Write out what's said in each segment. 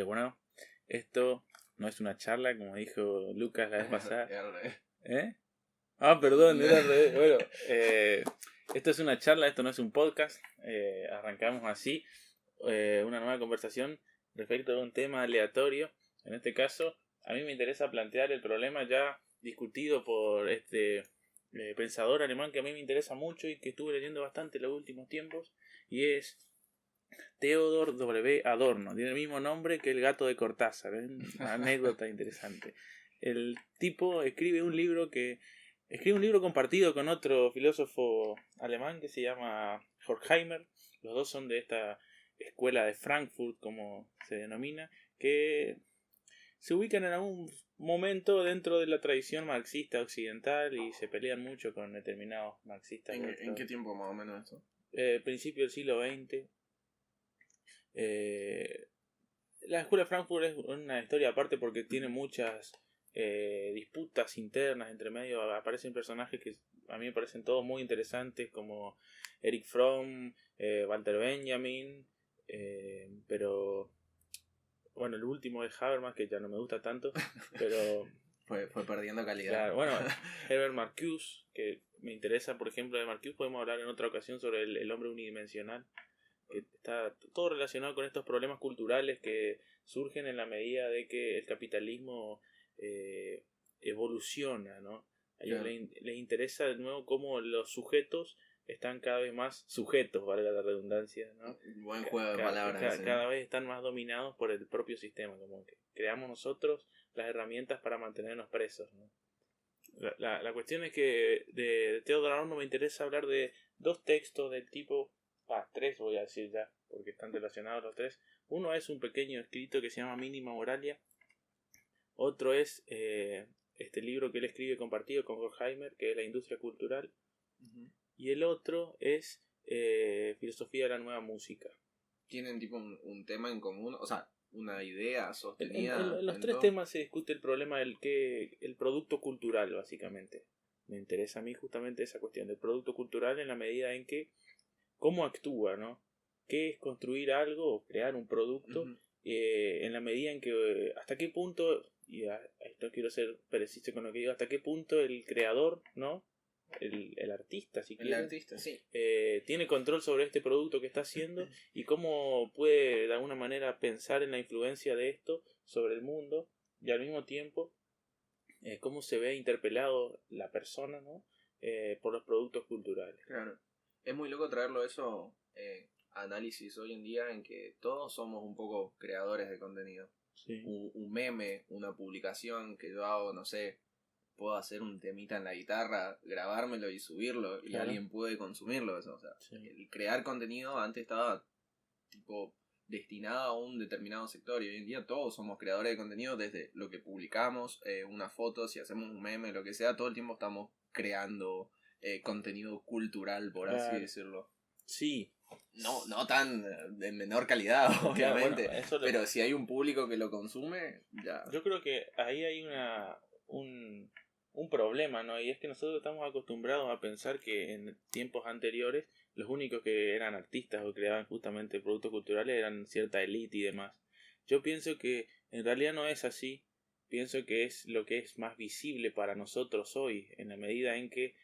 Bueno, esto no es una charla, como dijo Lucas la vez pasada. ¿Eh? Ah, perdón, era al revés. Bueno, esto es una charla, esto no es un podcast. Arrancamos así una nueva conversación respecto a un tema aleatorio. En este caso, a mí me interesa plantear el problema ya discutido por este pensador alemán que a mí me interesa mucho y que estuve leyendo bastante en los últimos tiempos, y es Theodor W. Adorno. Tiene el mismo nombre que el gato de Cortázar. Es una anécdota interesante. El tipo escribe un libro compartido con otro filósofo alemán que se llama Horkheimer. Los dos son de esta escuela de Frankfurt, como se denomina, que se ubican en algún momento dentro de la tradición marxista occidental y se pelean mucho con determinados marxistas. ¿En qué tiempo más o menos eso? Principio del siglo XX. La escuela de Frankfurt es una historia aparte porque tiene muchas disputas internas entre medio. Aparecen personajes que a mí me parecen todos muy interesantes, como Erich Fromm, Walter Benjamin, pero bueno, el último es Habermas, que ya no me gusta tanto, pero fue perdiendo calidad. Claro, bueno, Herbert Marcuse, que me interesa. Por ejemplo, de Marcuse podemos hablar en otra ocasión sobre el hombre unidimensional, que está todo relacionado con estos problemas culturales que surgen en la medida de que el capitalismo evoluciona, ¿no? A ellos les interesa de nuevo cómo los sujetos están cada vez más sujetos, valga la redundancia, ¿no? Buen juego de palabras. Cada vez están más dominados por el propio sistema, como que creamos nosotros las herramientas para mantenernos presos, ¿no? La cuestión es que de Theodor Adorno me interesa hablar de dos textos del tipo, tres voy a decir ya, porque están relacionados los tres. Uno es un pequeño escrito que se llama Mínima Moralia. Otro es este libro que él escribe compartido con Horkheimer, que es La industria cultural. Uh-huh. Y el otro es Filosofía de la nueva música. ¿Tienen tipo un tema en común? O sea, una idea sostenida. En los tres temas se discute el problema del el producto cultural, básicamente. Me interesa a mí justamente esa cuestión del producto cultural en la medida en que cómo actúa, ¿no? ¿Qué es construir algo o crear un producto? Uh-huh. En la medida en que hasta qué punto, y esto quiero ser preciso con lo que digo, hasta qué punto el creador, ¿no? El artista, si quieres, artista, sí. Tiene control sobre este producto que está haciendo y cómo puede de alguna manera pensar en la influencia de esto sobre el mundo, y al mismo tiempo cómo se ve interpelado la persona, ¿no? Por los productos culturales. Claro. Es muy loco traerlo eso análisis hoy en día, en que todos somos un poco creadores de contenido. Sí. Un meme, una publicación que yo hago, no sé, puedo hacer un temita en la guitarra, grabármelo y subirlo, y claro, alguien puede consumirlo. Eso. O sea, sí, el crear contenido antes estaba tipo destinado a un determinado sector, y hoy en día todos somos creadores de contenido. Desde lo que publicamos, una foto, si hacemos un meme, lo que sea, todo el tiempo estamos creando contenido cultural, por así decirlo. Sí. No tan de menor calidad, obviamente, bueno, pero si hay un público que lo consume, ya. Yo creo que ahí hay un problema, ¿no? Y es que nosotros estamos acostumbrados a pensar que en tiempos anteriores los únicos que eran artistas o creaban justamente productos culturales eran cierta élite y demás. Yo pienso que en realidad no es así. Pienso que es lo que es más visible para nosotros hoy, en la medida en que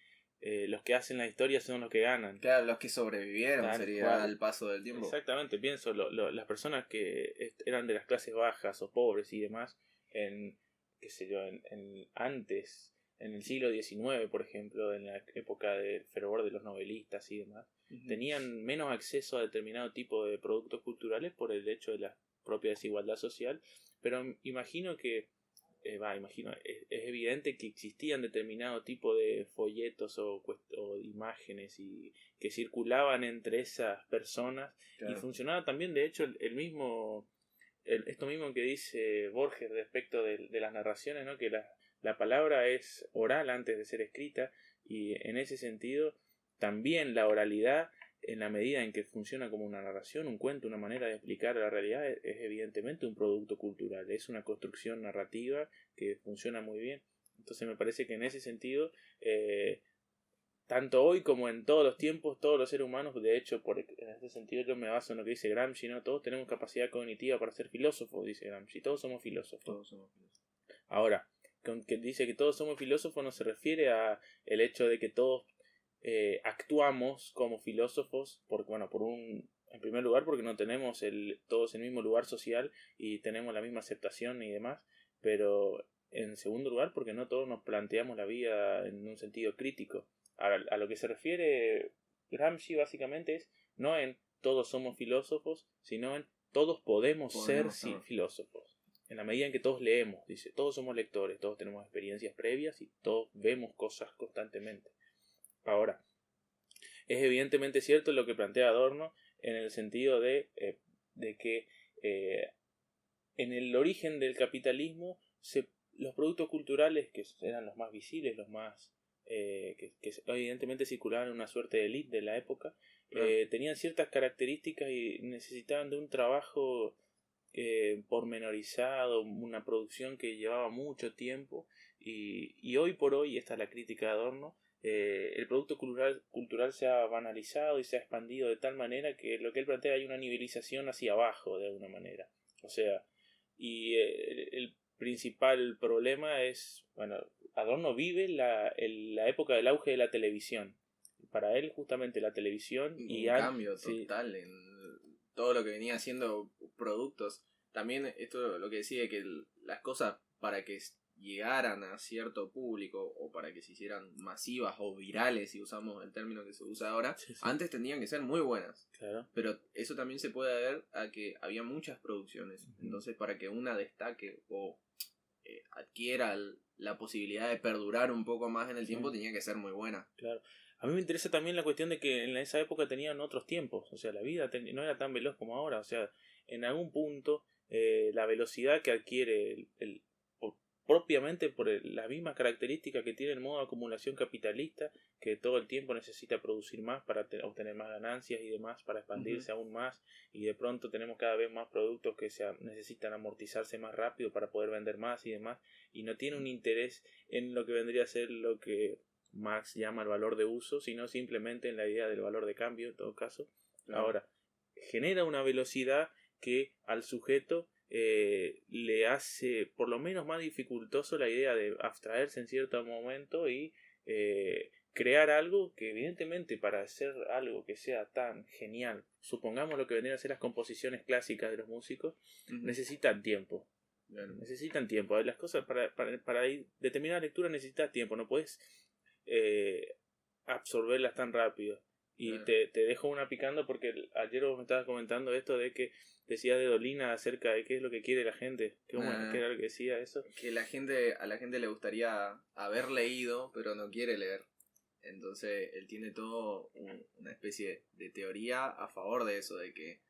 los que hacen la historia son los que ganan. Claro, los que sobrevivieron sería al paso del tiempo. Exactamente, pienso, las personas que eran de las clases bajas o pobres y demás, qué sé yo, antes, en el siglo XIX, por ejemplo, en la época del fervor de los novelistas y demás, uh-huh, tenían menos acceso a determinado tipo de productos culturales por el hecho de la propia desigualdad social, pero imagino que es evidente que existían determinado tipo de folletos o imágenes y que circulaban entre esas personas, claro, y funcionaba también, de hecho, esto mismo que dice Borges respecto de las narraciones, ¿no? Que la palabra es oral antes de ser escrita, y en ese sentido también la oralidad, en la medida en que funciona como una narración, un cuento, una manera de explicar la realidad, es evidentemente un producto cultural, es una construcción narrativa que funciona muy bien. Entonces me parece que en ese sentido tanto hoy como en todos los tiempos, todos los seres humanos, de hecho, en este sentido yo me baso en lo que dice Gramsci, ¿no? Todos tenemos capacidad cognitiva para ser filósofos, dice Gramsci, todos somos filósofos. Todos somos filósofos. Ahora, con que dice que todos somos filósofos no se refiere a el hecho de que todos actuamos como filósofos, en primer lugar porque no tenemos todos el mismo lugar social y tenemos la misma aceptación y demás, pero en segundo lugar porque no todos nos planteamos la vida en un sentido crítico. A lo que se refiere Gramsci básicamente es no en todos somos filósofos, sino en todos podemos ser filósofos. En la medida en que todos leemos, dice, todos somos lectores, todos tenemos experiencias previas y todos vemos cosas constantemente. Ahora, es evidentemente cierto lo que plantea Adorno en el sentido de que en el origen del capitalismo los productos culturales, que eran los más visibles, los más que evidentemente circulaban en una suerte de élite de la época, tenían ciertas características y necesitaban de un trabajo pormenorizado, una producción que llevaba mucho tiempo y hoy por hoy, esta es la crítica de Adorno, el producto cultural se ha banalizado y se ha expandido de tal manera que lo que él plantea hay una nivelización hacia abajo de alguna manera. O sea, y el principal problema es, Adorno vive la época del auge de la televisión. Para él justamente la televisión y un cambio total en todo lo que venía haciendo productos. También esto lo que decía, que las cosas para que llegaran a cierto público o para que se hicieran masivas o virales, si usamos el término que se usa ahora, antes tenían que ser muy buenas. Claro. Pero eso también se puede ver a que había muchas producciones. Entonces, para que una destaque o adquiera la posibilidad de perdurar un poco más en el tiempo, tenía que ser muy buena. Claro. A mí me interesa también la cuestión de que en esa época tenían otros tiempos, o sea, la vida no era tan veloz como ahora, o sea, en algún punto la velocidad que adquiere propiamente por las mismas características que tiene el modo de acumulación capitalista, que todo el tiempo necesita producir más para obtener más ganancias y demás, para expandirse aún más, y de pronto tenemos cada vez más productos que necesitan amortizarse más rápido para poder vender más y demás, y no tiene un interés en lo que vendría a ser lo que Marx llama el valor de uso, sino simplemente en la idea del valor de cambio en todo caso. Claro. Ahora, genera una velocidad que al sujeto le hace por lo menos más dificultoso la idea de abstraerse en cierto momento y crear algo que evidentemente para hacer algo que sea tan genial, supongamos lo que vendrían a ser las composiciones clásicas de los músicos, necesitan tiempo. Necesitan tiempo. Las cosas para determinada lectura necesitas tiempo, no puedes absorberlas tan rápido. Y te dejo una picando porque ayer vos me estabas comentando esto de que decía de Dolina acerca de qué es lo que quiere la gente. ¿Qué era lo que decía eso? Que a la gente le gustaría haber leído, pero no quiere leer. Entonces él tiene todo una especie de teoría a favor de eso, de que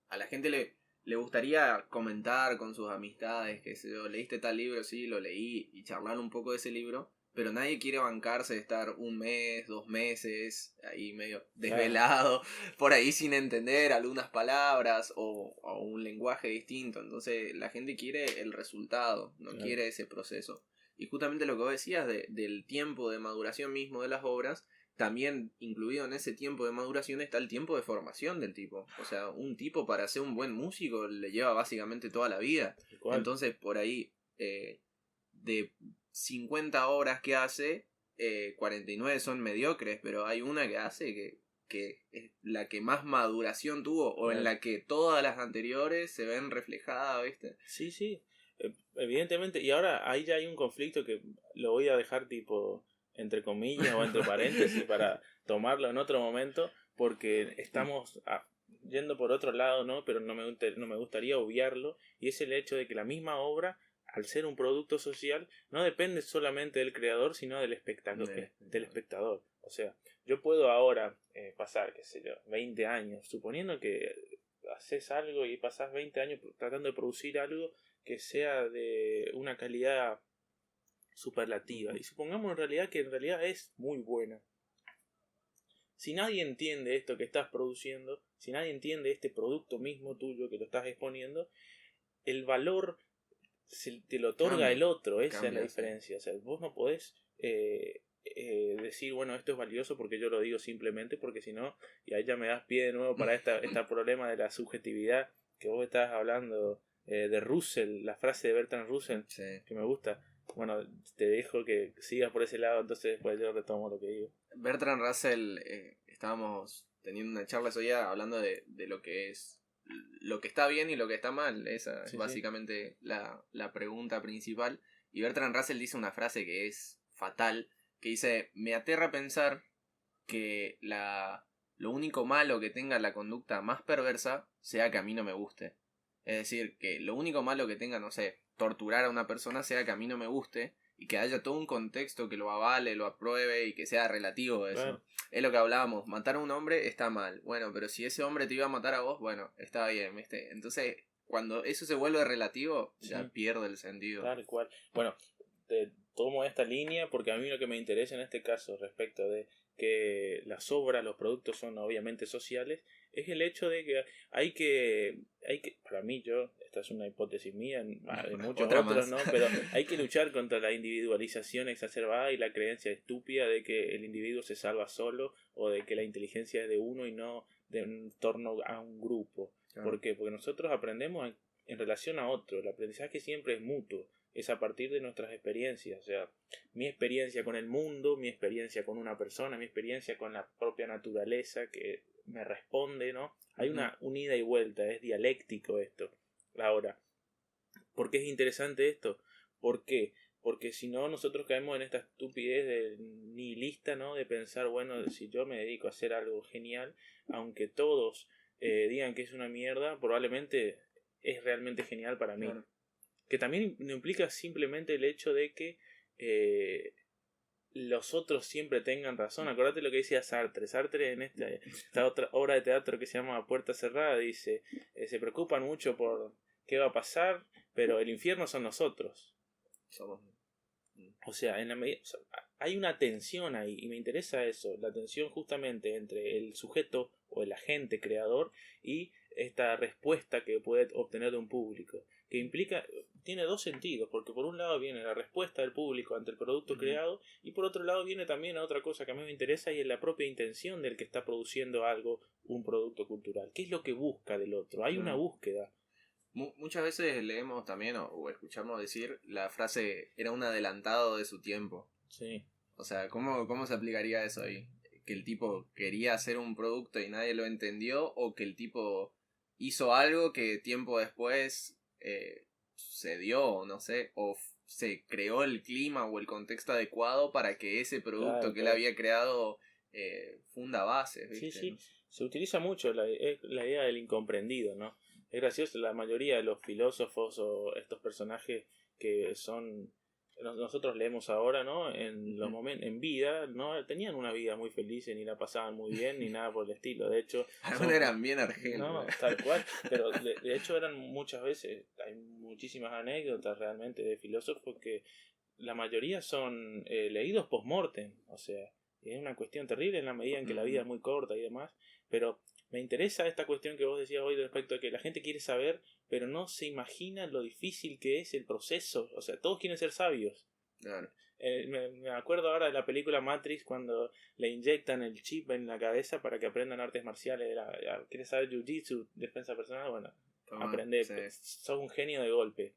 a la gente le gustaría comentar con sus amistades que si leíste tal libro, sí, lo leí, y charlar un poco de ese libro. Pero nadie quiere bancarse de estar un mes, 2 meses, ahí medio desvelado, por ahí sin entender algunas palabras o un lenguaje distinto. Entonces la gente quiere el resultado, no quiere ese proceso. Y justamente lo que vos decías del tiempo de maduración mismo de las obras, también incluido en ese tiempo de maduración está el tiempo de formación del tipo. O sea, un tipo para ser un buen músico le lleva básicamente toda la vida. Entonces por ahí de 50 obras que hace, 49 son mediocres, pero hay una que hace que es la que más maduración tuvo, o en la que todas las anteriores se ven reflejadas, ¿viste? Sí, evidentemente, y ahora ahí ya hay un conflicto que lo voy a dejar tipo entre comillas o entre paréntesis para tomarlo en otro momento, porque estamos yendo por otro lado, ¿no? Pero no me gustaría obviarlo, y es el hecho de que la misma obra, al ser un producto social, no depende solamente del creador, sino del espectador. O sea, yo puedo ahora pasar, 20 años, suponiendo que haces algo y pasás 20 años tratando de producir algo que sea de una calidad superlativa, y supongamos en realidad que en realidad es muy buena. Si nadie entiende esto que estás produciendo, si nadie entiende este producto mismo tuyo que lo estás exponiendo, el valor te lo otorga el otro. Esa es la diferencia. O sea, vos no podés decir, bueno, esto es valioso porque yo lo digo simplemente, porque si no, y ahí ya me das pie de nuevo para este problema de la subjetividad que vos estabas hablando, de Russell, la frase de Bertrand Russell, sí, que me gusta. Bueno, te dejo que sigas por ese lado, entonces después yo retomo lo que digo. Bertrand Russell, estábamos teniendo una charla ese día hablando de lo que es, lo que está bien y lo que está mal. Esa es básicamente la pregunta principal. Y Bertrand Russell dice una frase que es fatal, que dice: me aterra pensar que lo único malo que tenga la conducta más perversa sea que a mí no me guste. Es decir, que lo único malo que tenga, no sé, torturar a una persona sea que a mí no me guste, y que haya todo un contexto que lo avale, lo apruebe y que sea relativo a eso. Claro. Es lo que hablábamos, matar a un hombre está mal. Bueno, pero si ese hombre te iba a matar a vos, bueno, está bien, ¿viste? Entonces, cuando eso se vuelve relativo, ya pierde el sentido. Tal cual. Bueno, te tomo esta línea porque a mí lo que me interesa en este caso respecto de que las obras, los productos son obviamente sociales, es el hecho de que hay que para mí, esta es una hipótesis mía, de muchos otros, ¿no? Pero hay que luchar contra la individualización exacerbada y la creencia estúpida de que el individuo se salva solo, o de que la inteligencia es de uno y no en torno a un grupo. Claro. ¿Por qué? Porque nosotros aprendemos en relación a otro. El aprendizaje siempre es mutuo, es a partir de nuestras experiencias. O sea, mi experiencia con el mundo, mi experiencia con una persona, mi experiencia con la propia naturaleza que me responde, ¿no? Hay una ida y vuelta, es dialéctico esto. Ahora, ¿por qué es interesante esto? ¿Por qué? Porque si no, nosotros caemos en esta estupidez de nihilista, ¿no? De pensar, bueno, si yo me dedico a hacer algo genial, aunque todos digan que es una mierda, probablemente es realmente genial para mí. Claro. Que también no implica simplemente el hecho de que los otros siempre tengan razón. Acordate lo que decía Sartre. Sartre en esta otra obra de teatro que se llama Puerta Cerrada dice, se preocupan mucho por qué va a pasar, pero el infierno son nosotros. O sea, hay una tensión ahí, y me interesa eso, la tensión justamente entre el sujeto o el agente creador y esta respuesta que puede obtener de un público, que implica, tiene dos sentidos, porque por un lado viene la respuesta del público ante el producto creado, y por otro lado viene también otra cosa que a mí me interesa, y es la propia intención del que está produciendo algo, un producto cultural. ¿Qué es lo que busca del otro? Hay una búsqueda. Muchas veces leemos también o escuchamos decir la frase: era un adelantado de su tiempo. Sí. O sea, ¿cómo se aplicaría eso ahí? ¿Que el tipo quería hacer un producto y nadie lo entendió? ¿O que el tipo hizo algo que tiempo después se dio, no sé, o se creó el clima o el contexto adecuado para que ese producto que él había creado funda bases, ¿viste? Sí. Se utiliza mucho la idea del incomprendido, ¿no? Es gracioso, la mayoría de los filósofos o estos personajes que son nosotros leemos ahora, ¿no? En los momentos en vida, no tenían una vida muy feliz, ni la pasaban muy bien ni nada por el estilo. De hecho, eran bien argelos. No, tal cual, pero de hecho eran muchas veces, hay muchísimas anécdotas realmente de filósofos que la mayoría son leídos post-mortem, o sea, es una cuestión terrible en la medida en que la vida es muy corta y demás, pero me interesa esta cuestión que vos decías hoy respecto a que la gente quiere saber, pero no se imagina lo difícil que es el proceso. O sea, todos quieren ser sabios. Claro. Me acuerdo ahora de la película Matrix, cuando le inyectan el chip en la cabeza para que aprendan artes marciales. ¿Quieres saber jiu-jitsu, defensa personal? Bueno, aprende, sos un genio de golpe.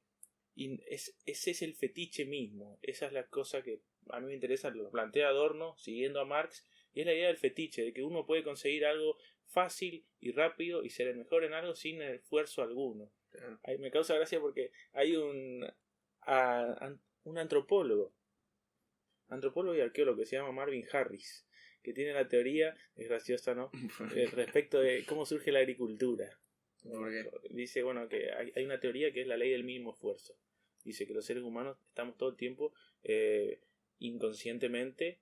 Y ese es el fetiche mismo. Esa es la cosa que a mí me interesa, lo plantea Adorno, siguiendo a Marx, y es la idea del fetiche, de que uno puede conseguir algo fácil y rápido y ser el mejor en algo sin esfuerzo alguno. Ahí me causa gracia porque hay un antropólogo y arqueólogo que se llama Marvin Harris, que tiene la teoría, es graciosa, ¿no? Respecto de cómo surge la agricultura. Dice, bueno, que hay una teoría que es la ley del mínimo esfuerzo. Dice que los seres humanos estamos todo el tiempo inconscientemente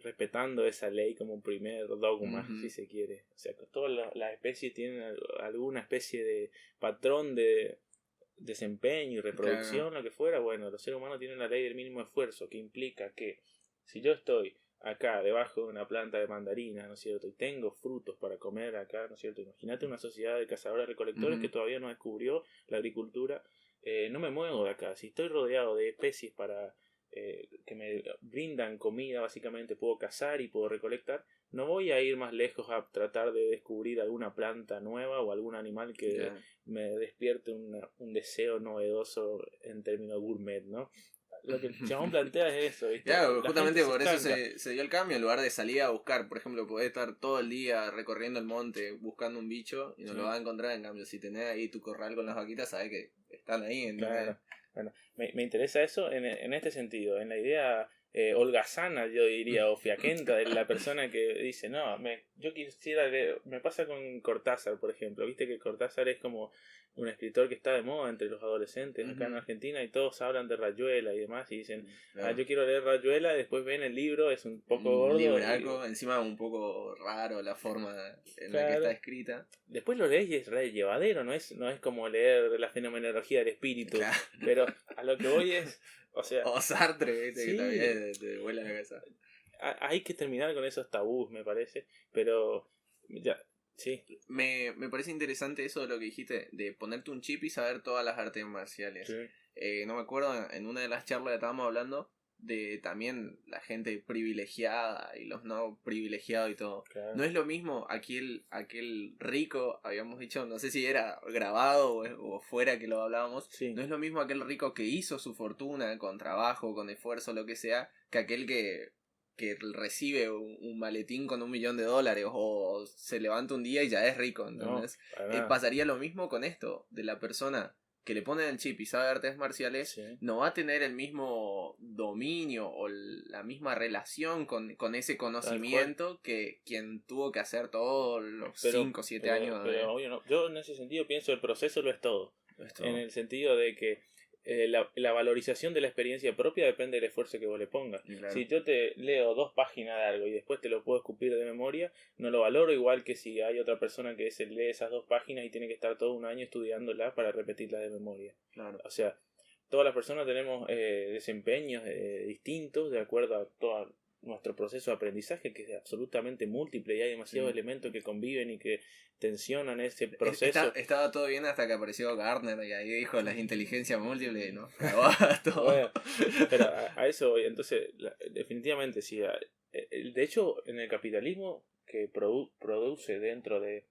respetando esa ley como un primer dogma, si se quiere. O sea, que todas las especies tienen alguna especie de patrón de desempeño y reproducción, lo que fuera. Bueno, los seres humanos tienen la ley del mínimo esfuerzo, que implica que si yo estoy acá debajo de una planta de mandarina, ¿no es cierto?, y tengo frutos para comer acá, ¿no es cierto?, imagínate una sociedad de cazadores recolectores que todavía no descubrió la agricultura. No me muevo de acá. Si estoy rodeado de especies para que me brindan comida, básicamente puedo cazar y puedo recolectar, no voy a ir más lejos a tratar de descubrir alguna planta nueva o algún animal que me despierte un deseo novedoso en términos gourmet, ¿no? Lo que el chabón plantea es eso, ¿viste? Claro, justamente por eso se dio el cambio. En lugar de salir a buscar, por ejemplo, podés estar todo el día recorriendo el monte buscando un bicho y no lo vas a encontrar. En cambio, si tenés ahí tu corral con las vaquitas, sabés que están ahí. Claro. Bueno, me interesa eso en este sentido, en la idea holgazana, yo diría, o fiaquenta, de la persona que dice, no, yo quisiera leer. Me pasa con Cortázar, por ejemplo. Viste que Cortázar es como un escritor que está de moda entre los adolescentes acá en Argentina, y todos hablan de Rayuela y demás, y dicen, yo quiero leer Rayuela, y después ven el libro, es un poco gordo. Libraco, encima un poco raro la forma en la que está escrita. Después lo lees y es re llevadero, no es como leer la fenomenología del espíritu, pero a lo que voy es, o sea... O Sartre, ¿viste? Que también te vuela la cabeza. Hay que terminar con esos tabús, me parece, pero ya... Sí. Me parece interesante eso de lo que dijiste, de ponerte un chip y saber todas las artes marciales. Sí. No me acuerdo, en una de las charlas que estábamos hablando de también la gente privilegiada y los no privilegiados y todo. Claro. No es lo mismo aquel rico, habíamos dicho, no sé si era grabado o fuera que lo hablábamos, no es lo mismo aquel rico que hizo su fortuna con trabajo, con esfuerzo, lo que sea, que aquel que recibe un maletín con $1 millón o se levanta un día y ya es rico. Entonces pasaría lo mismo con esto, de la persona que le ponen el chip y sabe artes marciales, no va a tener el mismo dominio o la misma relación con ese conocimiento que quien tuvo que hacer todos los 5 o 7 años. Pero obvio no. Yo en ese sentido pienso el proceso lo es todo. En el sentido de que la valorización de la experiencia propia depende del esfuerzo que vos le pongas. Claro. Si yo te leo 2 páginas de algo y después te lo puedo escupir de memoria, no lo valoro igual que si hay otra persona que se lee esas 2 páginas y tiene que estar todo un año estudiándolas para repetirlas de memoria. Claro. O sea, todas las personas tenemos desempeños distintos de acuerdo a todo nuestro proceso de aprendizaje, que es absolutamente múltiple y hay demasiados elementos que conviven y que tensionan ese proceso. Estaba todo bien hasta que apareció Gardner y ahí dijo las inteligencias múltiples, ¿no? Todo. Bueno, pero a eso voy. Entonces, definitivamente sí. De hecho, en el capitalismo que produce dentro de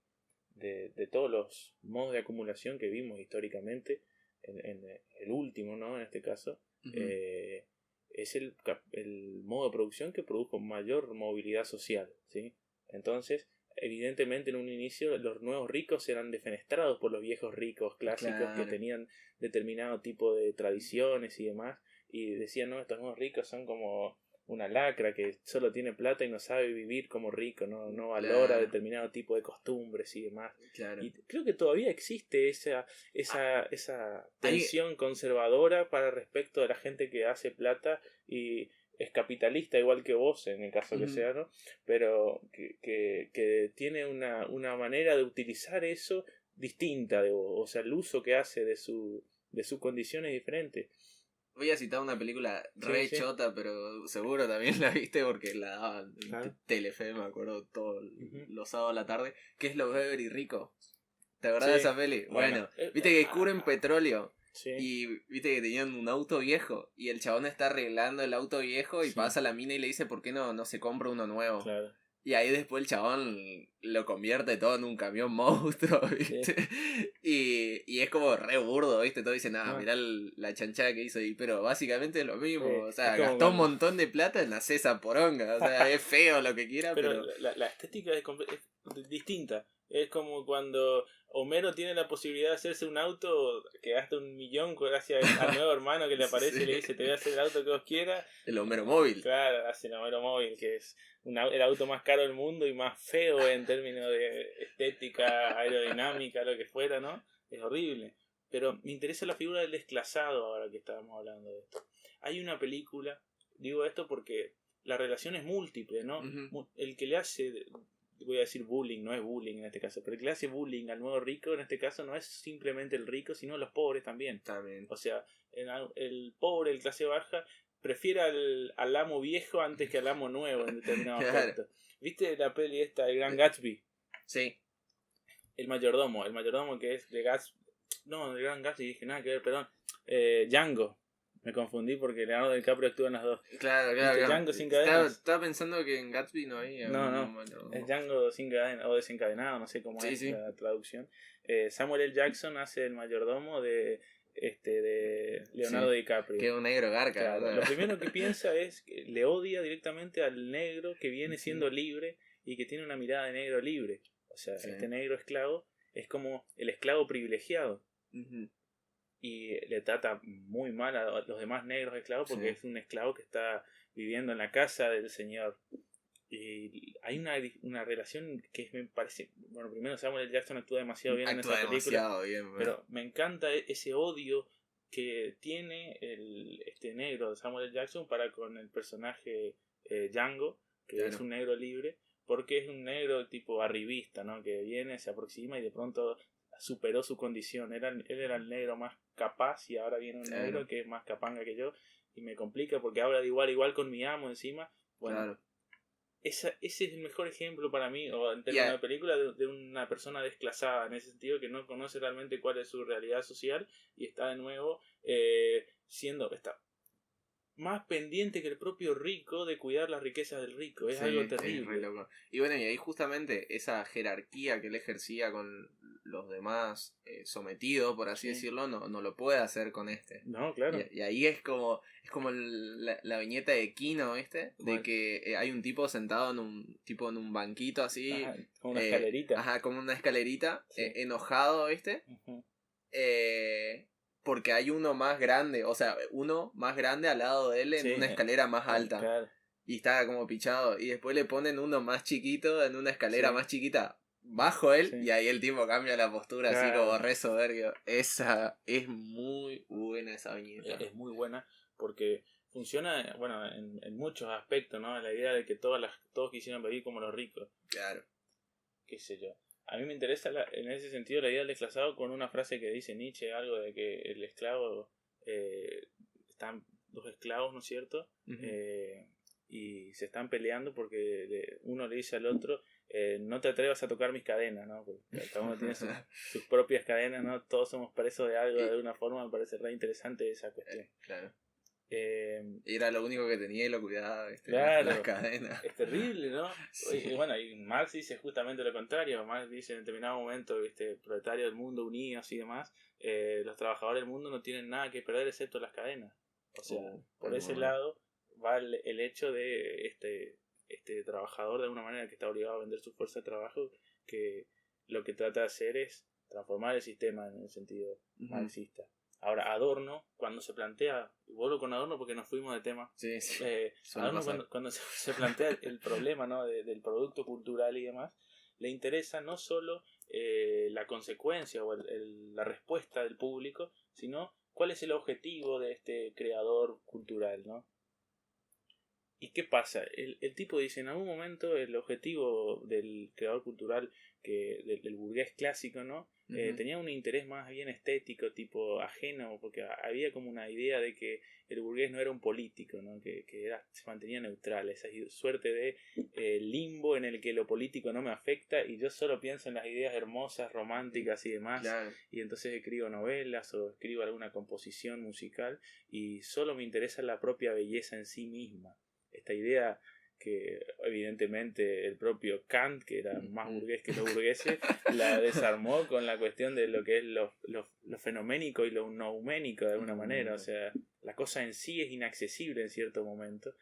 todos los modos de acumulación que vimos históricamente, en el último, ¿no? En este caso, es el modo de producción que produjo mayor movilidad social, ¿sí? Entonces, evidentemente en un inicio los nuevos ricos eran defenestrados por los viejos ricos clásicos que tenían determinado tipo de tradiciones y demás, y decían, no, estos nuevos ricos son como una lacra que solo tiene plata y no sabe vivir como rico, no valora determinado tipo de costumbres y demás. Y creo que todavía existe esa tensión conservadora para respecto de la gente que hace plata y es capitalista igual que vos en el caso que sea, ¿no? Pero que tiene una manera de utilizar eso distinta de vos, o sea, el uso que hace de sus condiciones diferentes. Voy a citar una película chota, pero seguro también la viste porque la daban en Telefe, me acuerdo, todos los sábados a la tarde, que es Los Beverly Ricos. ¿Te acordás de esa peli? Bueno, viste que descubren petróleo y viste que tenían un auto viejo y el chabón está arreglando el auto viejo y pasa a la mina y le dice ¿por qué no se compra uno nuevo? Claro. Y ahí después el chabón lo convierte todo en un camión monstruo, ¿viste? Y es como re burdo, ¿viste? Todo dice, mirá la chanchada que hizo. Pero básicamente es lo mismo. O sea, gastó un montón de plata en hacer esa poronga. O sea, es feo lo que quiera, pero... La estética es distinta. Es como cuando Homero tiene la posibilidad de hacerse un auto que gasta $1 millón gracias al nuevo hermano que le aparece y le dice, te voy a hacer el auto que vos quieras. El Homero móvil. Claro, hace el Homero móvil, que es el auto más caro del mundo y más feo en términos de estética, aerodinámica, lo que fuera, ¿no? Es horrible. Pero me interesa la figura del desclasado ahora que estábamos hablando de esto. Hay una película, digo esto porque la relación es múltiple, ¿no? El que le hace... voy a decir bullying, no es bullying en este caso, pero el que le hace bullying al nuevo rico en este caso no es simplemente el rico, sino los pobres también. O sea, el pobre, el clase baja, prefiere al amo viejo antes que al amo nuevo en determinado aspecto. ¿Viste la peli esta, El Gran Gatsby? Sí. El mayordomo que es de Gatsby. No, El Gran Gatsby, dije nada que ver, perdón. Django. Me confundí porque Leonardo DiCaprio actúa en las dos. Claro. Django sin cadenas. Estaba pensando que en Gatsby no había. No. Es Django sin cadenas o desencadenado, no sé cómo es la traducción. Samuel L. Jackson hace el mayordomo de Leonardo DiCaprio. Que es un negro garca. Claro, lo primero que piensa es que le odia directamente al negro que viene siendo libre y que tiene una mirada de negro libre. O sea, este negro esclavo es como el esclavo privilegiado. Y le trata muy mal a los demás negros esclavos porque es un esclavo que está viviendo en la casa del señor. Y hay una relación que me parece... Bueno, primero Samuel L. Jackson actúa demasiado bien en esa película. Pero me encanta ese odio que tiene este negro de Samuel L. Jackson para con el personaje Django, que es un negro libre, porque es un negro tipo arribista, ¿no? Que viene, se aproxima y de pronto superó su condición. Él era el negro más capaz y ahora viene un negro que es más capanga que yo y me complica porque habla de igual a igual con mi amo encima. Bueno, ese es el mejor ejemplo para mí, o en términos de película, de una persona desclasada, en ese sentido, que no conoce realmente cuál es su realidad social y está de nuevo está más pendiente que el propio rico de cuidar las riquezas del rico. Es algo terrible. Es re loco. Y bueno, y ahí justamente esa jerarquía que él ejercía con los demás sometidos, por así decirlo, no lo puede hacer con este. No, claro. Y ahí es como la viñeta de Kino, ¿viste? De que hay un tipo sentado en un banquito así. Ajá, como una escalerita. Ajá, como una escalerita, enojado, ¿viste? Porque hay uno más grande, o sea, uno más grande al lado de él en una escalera más alta. Claro. Y está como pichado. Y después le ponen uno más chiquito en una escalera más chiquita bajo él. Y ahí el tipo cambia la postura así como re soberbio. Esa es muy buena esa viñeta. Es muy buena porque funciona, bueno, en muchos aspectos, ¿no? La idea de que todos quisieran vivir como los ricos. Claro. Qué sé yo. A mí me interesa en ese sentido la idea del desclasado con una frase que dice Nietzsche, algo de que el esclavo, están dos esclavos, ¿no es cierto? Y se están peleando porque uno le dice al otro, no te atrevas a tocar mis cadenas, ¿no? Porque cada uno tiene sus propias cadenas, ¿no? Todos somos presos de algo de alguna forma. Me parece re interesante esa cuestión. Claro. Era lo único que tenía y lo cuidaba, claro, las cadenas. Es terrible, ¿no? Y bueno, y Marx dice justamente lo contrario. Marx dice en determinado momento, proletario del mundo unidos y demás, los trabajadores del mundo no tienen nada que perder excepto las cadenas. O sea, por ese lado va el hecho de este trabajador de alguna manera que está obligado a vender su fuerza de trabajo, que lo que trata de hacer es transformar el sistema en el sentido marxista. Ahora, Adorno, cuando se plantea, y vuelvo con Adorno porque nos fuimos de tema, Adorno cuando se plantea el problema, ¿no? del producto cultural y demás, le interesa no solo la consecuencia o la respuesta del público, sino cuál es el objetivo de este creador cultural, ¿no? ¿Y qué pasa? El tipo dice, en algún momento el objetivo del creador cultural, del burgués clásico, ¿no? Tenía un interés más bien estético, tipo ajeno, porque había como una idea de que el burgués no era un político, ¿no? Que se mantenía neutral, esa suerte de limbo en el que lo político no me afecta y yo solo pienso en las ideas hermosas, románticas y demás. Claro. Y entonces escribo novelas o escribo alguna composición musical y solo me interesa la propia belleza en sí misma. Esta idea que evidentemente el propio Kant, que era más burgués que los burgueses, la desarmó con la cuestión de lo que es lo fenoménico y lo nouménico de alguna manera. O sea, la cosa en sí es inaccesible en cierto momento,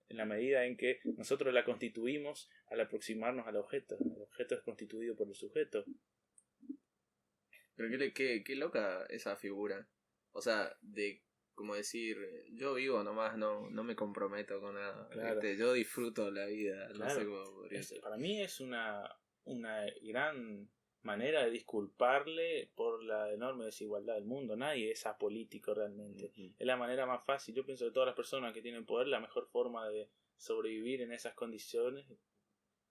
en la medida en que nosotros la constituimos al aproximarnos al objeto. El objeto es constituido por el sujeto. Pero qué loca esa figura. O sea, de como decir, yo vivo nomás, no me comprometo con nada. Claro. Yo disfruto la vida. Claro. No sé cómo podría ser. Para mí es una gran manera de disculparle por la enorme desigualdad del mundo. Nadie es apolítico realmente. Es la manera más fácil. Yo pienso que todas las personas que tienen poder, la mejor forma de sobrevivir en esas condiciones,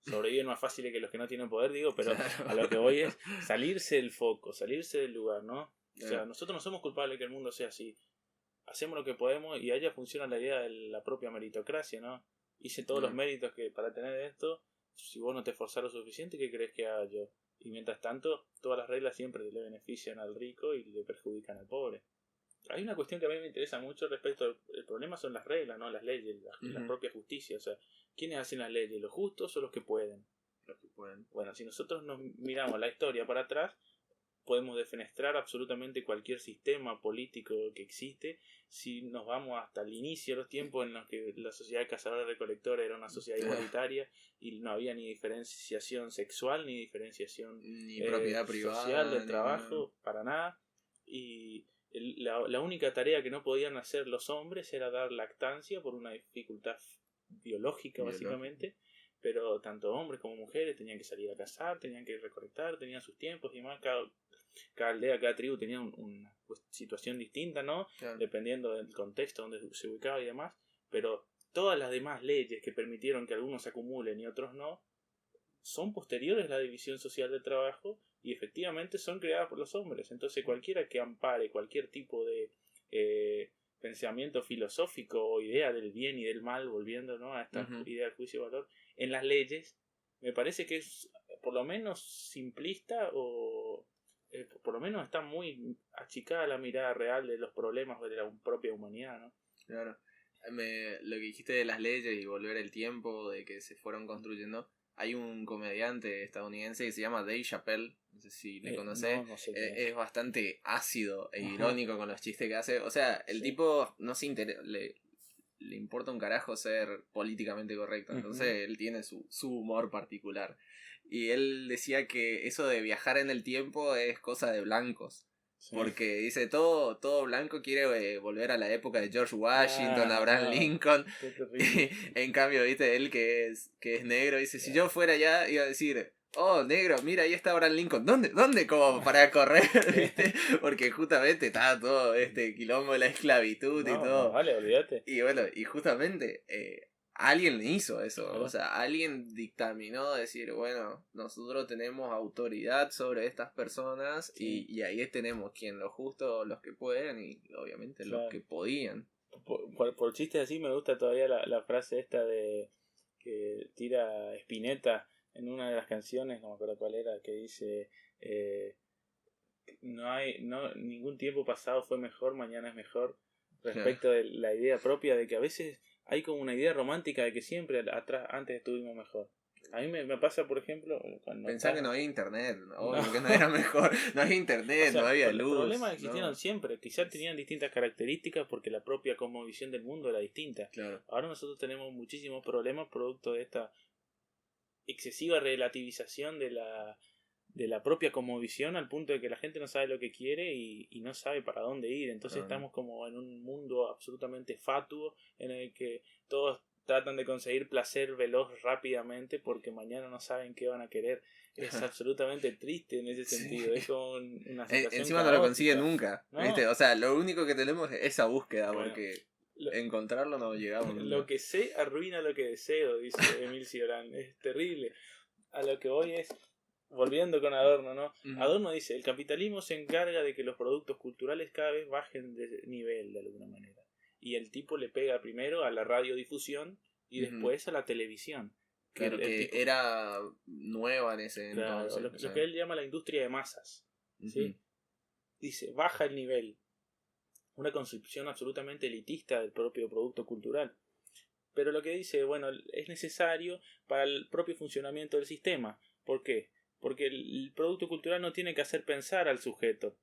sobreviven más fácil que los que no tienen poder, digo, pero claro. A lo que voy es salirse del foco, salirse del lugar, ¿no? O sea, nosotros no somos culpables de que el mundo sea así. Hacemos lo que podemos y allá funciona la idea de la propia meritocracia, ¿no? Hice todos los méritos que para tener esto, si vos no te esforzás lo suficiente, ¿qué crees que haga yo? Y mientras tanto, todas las reglas siempre le benefician al rico y le perjudican al pobre. hay una cuestión que a mí me interesa mucho respecto al problema son las reglas, no las leyes, la propia justicia. O sea, ¿quiénes hacen las leyes? ¿Los justos o los que pueden? Los que pueden. Bueno, si nosotros nos miramos la historia para atrás, podemos defenestrar absolutamente cualquier sistema político que existe. Si nos vamos hasta el inicio de los tiempos en los que la sociedad de cazadores-recolectores era una sociedad igualitaria y no había ni diferenciación sexual, ni diferenciación ni propiedad privada, social del trabajo, para nada. Y la única tarea que no podían hacer los hombres era dar lactancia por una dificultad biológica, básicamente. Pero tanto hombres como mujeres tenían que salir a cazar, tenían que recolectar, tenían sus tiempos y demás. Cada aldea, cada tribu tenía una situación distinta, ¿no? Claro. Dependiendo del contexto donde se ubicaba y demás. Pero todas las demás leyes que permitieron que algunos acumulen y otros no, son posteriores a la división social del trabajo y efectivamente son creadas por los hombres. Entonces cualquiera que ampare cualquier tipo de pensamiento filosófico o idea del bien y del mal, volviendo, ¿no?, a esta idea del juicio de valor, en las leyes, me parece que es por lo menos simplista o por lo menos está muy achicada la mirada real de los problemas de la propia humanidad, ¿no? Claro. Lo que dijiste de las leyes y volver el tiempo, de que se fueron construyendo, hay un comediante estadounidense que se llama Dave Chappelle, no sé si le conocés, no sé es bastante ácido e irónico con los chistes que hace. O sea, el tipo no se le importa un carajo ser políticamente correcto, entonces él tiene su humor particular. Y él decía que eso de viajar en el tiempo es cosa de blancos. Sí. Porque dice, todo blanco quiere volver a la época de George Washington, Abraham Lincoln. En cambio, viste, él que es negro, dice, si yo fuera allá, iba a decir, oh, negro, mira, ahí está Abraham Lincoln. ¿Dónde como para correr? ¿Viste? Porque justamente estaba todo este quilombo de la esclavitud y todo. No, vale, olvídate. Y bueno, y justamente alguien hizo eso, claro. O sea, alguien dictaminó decir, bueno, nosotros tenemos autoridad sobre estas personas, sí. y ahí tenemos quien los justos, los que pueden y obviamente claro. Los que podían. Por chistes así me gusta todavía la frase esta de que tira Spinetta en una de las canciones, no me acuerdo cuál era, que dice ningún tiempo pasado fue mejor, mañana es mejor, respecto de la idea propia de que a veces hay como una idea romántica de que siempre antes estuvimos mejor. A mí me pasa, por ejemplo, cuando pensar que no había internet, ¿no? Que no era mejor, no había internet, o sea, no había luz. Los problemas existieron siempre, quizás tenían distintas características porque la propia cosmovisión del mundo era distinta. Claro. Ahora nosotros tenemos muchísimos problemas producto de esta excesiva relativización de la propia cosmovisión al punto de que la gente no sabe lo que quiere y no sabe para dónde ir. Entonces estamos como en un mundo absolutamente fatuo en el que todos tratan de conseguir placer veloz rápidamente porque mañana no saben qué van a querer. Es absolutamente triste en ese sentido. Sí. Es como una situación encima caótica. No lo consigue nunca, ¿no? ¿Viste? O sea, lo único que tenemos es esa búsqueda, bueno, porque encontrarlo no llegamos nunca. Lo que sé arruina lo que deseo, dice Emile Cioran. Es terrible. A lo que voy es, volviendo con Adorno, ¿no? Adorno dice, el capitalismo se encarga de que los productos culturales cada vez bajen de nivel de alguna manera. Y el tipo le pega primero a la radiodifusión y después a la televisión. Claro, que era nueva en ese entonces. Lo que él llama la industria de masas. ¿Sí? Dice, baja el nivel. Una concepción absolutamente elitista del propio producto cultural. Pero lo que dice, bueno, es necesario para el propio funcionamiento del sistema. ¿Por qué? Porque el producto cultural no tiene que hacer pensar al sujeto.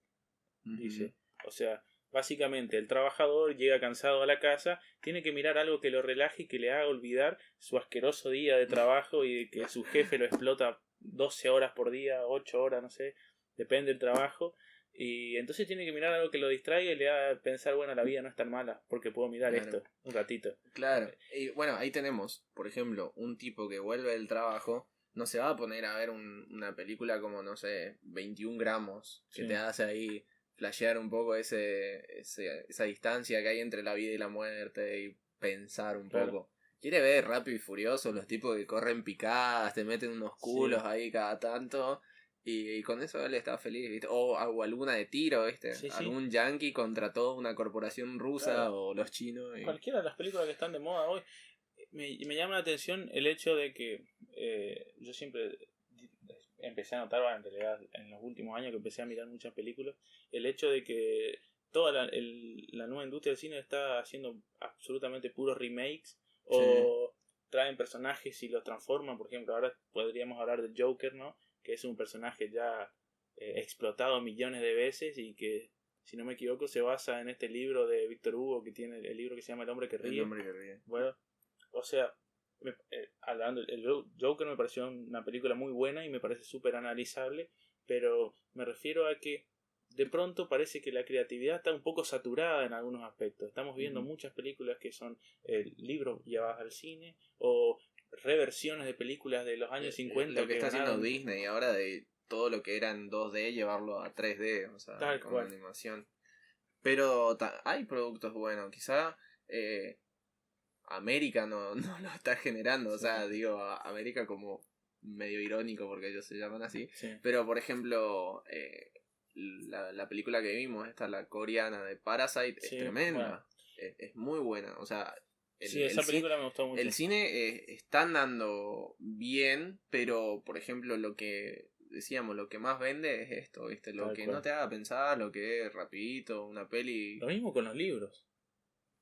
Dice, o sea, básicamente el trabajador llega cansado a la casa, tiene que mirar algo que lo relaje y que le haga olvidar su asqueroso día de trabajo y de que su jefe lo explota 12 horas por día, 8 horas, no sé, depende del trabajo. Y entonces tiene que mirar algo que lo distraiga y le haga pensar, bueno, la vida no es tan mala porque puedo mirar esto un ratito. Claro, y bueno, ahí tenemos, por ejemplo, un tipo que vuelve del trabajo, no se va a poner a ver una película como, no sé, 21 gramos, que te hace ahí flashear un poco esa distancia que hay entre la vida y la muerte y pensar un poco. Quiere ver Rápido y Furioso, los tipos que corren picadas, te meten unos culos ahí cada tanto y con eso él está feliz, ¿viste? O alguna de tiro, ¿viste? Algún yankee contra toda una corporación rusa o los chinos. Cualquiera de las películas que están de moda hoy. Me llama la atención el hecho de que yo siempre empecé a notar, en realidad en los últimos años que empecé a mirar muchas películas, el hecho de que toda la nueva industria del cine está haciendo absolutamente puros remakes o traen personajes y los transforman. Por ejemplo, ahora podríamos hablar del Joker, ¿no? Que es un personaje ya explotado millones de veces y que, si no me equivoco, se basa en este libro de Víctor Hugo, que tiene el libro que se llama El hombre que ríe. El hombre que ríe. Bueno, o sea, hablando, el Joker me pareció una película muy buena y me parece súper analizable, pero me refiero a que de pronto parece que la creatividad está un poco saturada en algunos aspectos. Estamos viendo muchas películas que son libros llevados al cine o reversiones de películas de los años 50. Lo que está haciendo Disney ahora de todo lo que era en 2D llevarlo a 3D, o sea, tal con cual. animación. Pero hay productos buenos, quizá América no lo está generando, o sea, digo, América como medio irónico porque ellos se llaman así, pero por ejemplo, la película que vimos, la coreana de Parasite, es tremenda, bueno. Es muy buena, o sea... esa película me gustó mucho. El cine está andando bien, pero por ejemplo lo que decíamos, lo que más vende es esto, ¿viste? Lo que no te haga pensar, lo que es rapidito, una peli. Lo mismo con los libros.